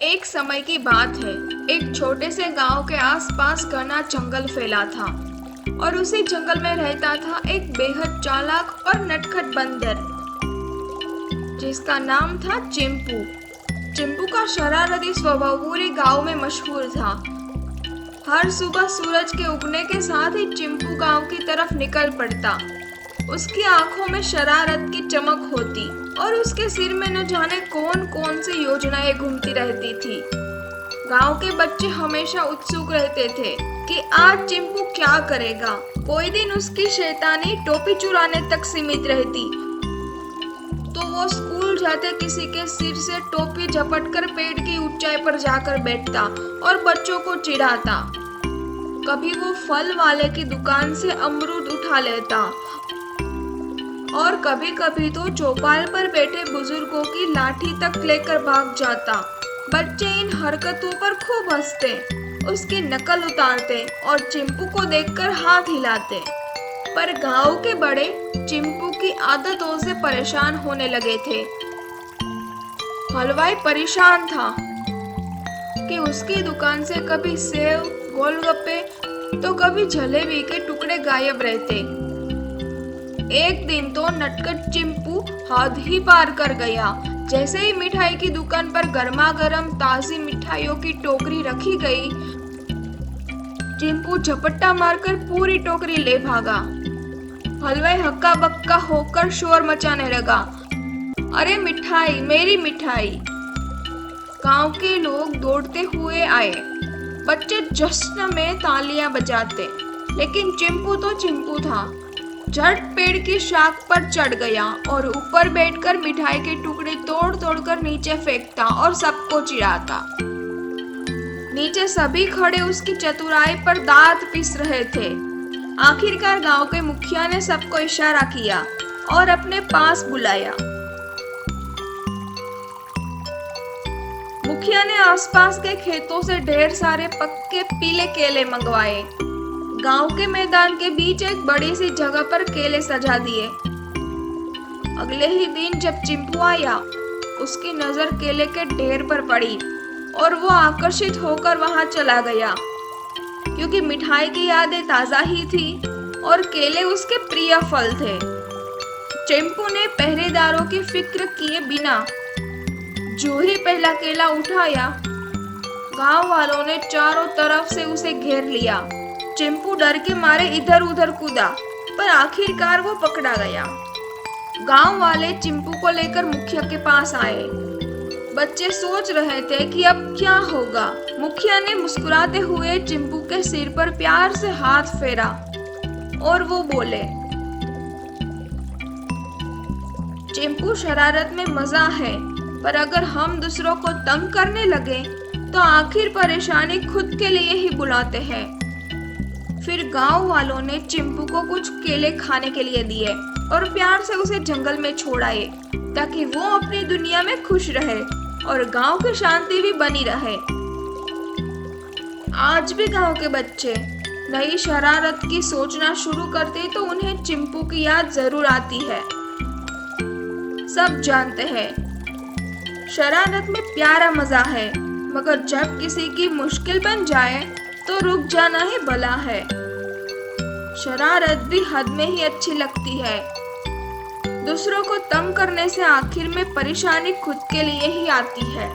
एक समय की बात है। एक छोटे से गांव के आसपास घना जंगल फैला था और उसी जंगल में रहता था एक बेहद चालाक और नटखट बंदर जिसका नाम था चिंपू। चिंपू का शरारती स्वभाव पूरे गांव में मशहूर था। हर सुबह सूरज के उगने के साथ ही चिंपू गांव की तरफ निकल पड़ता। उसकी आंखों में शरारत की चमक होती और उसके सिर में न जाने कौन कौन सी योजनाएं घूमती रहती थी। गांव के बच्चे हमेशा उत्सुक रहते थे कि आज चिंपू क्या करेगा। कोई दिन उसकी शैतानी टोपी चुराने तक सीमित रहती तो वो स्कूल जाते किसी के सिर से टोपी झपटकर पेड़ की ऊंचाई पर जाकर बैठता और बच्चों को चिढ़ाता। कभी वो फल वाले की दुकान से अमरूद उठा लेता और कभी कभी तो चौपाल पर बैठे बुजुर्गों की लाठी तक लेकर भाग जाता। बच्चे इन हरकतों पर खूब हंसते, उसकी नकल उतारते और चिंपू को देखकर हाथ हिलाते। पर गांव के बड़े चिंपू की आदतों से परेशान होने लगे थे। हलवाई परेशान था कि उसकी दुकान से कभी सेव, गोलगप्पे तो कभी जलेबी के टुकड़े गायब रहते। एक दिन तो नटखट चिंपू हद ही पार कर गया। जैसे ही मिठाई की दुकान पर गर्मा गर्म ताजी मिठाइयों की टोकरी रखी गई, चिंपू झपट्टा मारकर पूरी टोकरी ले भागा। हलवाई हक्का बक्का होकर शोर मचाने लगा, अरे मिठाई, मेरी मिठाई। गांव के लोग दौड़ते हुए आए। बच्चे जश्न में तालियां बजाते, लेकिन चिंपू तो चिंपू था। झट पेड़ की शाख पर चढ़ गया और ऊपर बैठकर मिठाई के टुकड़े तोड़ तोड़कर नीचे फेंकता और सबको चिढ़ाता। नीचे सभी खड़े उसकी चतुराई पर दांत पीस रहे थे। आखिरकार गांव के मुखिया ने सबको इशारा किया और अपने पास बुलाया। मुखिया ने आसपास के खेतों से ढेर सारे पक्के पीले केले मंगवाए। गांव के मैदान के बीच एक बड़ी सी जगह पर केले सजा दिए। अगले ही दिन जब चिंपू आया, उसकी नजर केले के ढेर पर पड़ी और वो आकर्षित होकर वहां चला गया, क्योंकि मिठाई की यादें ताजा ही थी और केले उसके प्रिय फल थे। चिंपू ने पहरेदारों की फिक्र किए बिना जो ही पहला केला उठाया, गांव वालों ने चारों तरफ से उसे घेर लिया। चिंपू डर के मारे इधर उधर कूदा, पर आखिरकार वो पकड़ा गया। गांव वाले चिंपू को लेकर मुखिया के पास आए। बच्चे सोच रहे थे कि अब क्या होगा। मुखिया ने मुस्कुराते हुए चिंपू के सिर पर प्यार से हाथ फेरा और वो बोले, चिंपू, शरारत में मजा है, पर अगर हम दूसरों को तंग करने लगे तो आखिर परेशानी खुद के लिए ही बुलाते हैं। फिर गांव वालों ने चिंपू को कुछ केले खाने के लिए दिए और प्यार से उसे जंगल में छोड़ आए, ताकि वो अपनी दुनिया में खुश रहे और गांव की शांति भी बनी रहे। आज भी गांव के बच्चे नई शरारत की सोचना शुरू करते तो उन्हें चिंपू की याद जरूर आती है। सब जानते हैं, शरारत में प्यारा मजा है, मगर जब किसी की मुश्किल बन जाए तो रुक जाना ही भला है। शरारत भी हद में ही अच्छी लगती है। दूसरों को तंग करने से आखिर में परेशानी खुद के लिए ही आती है।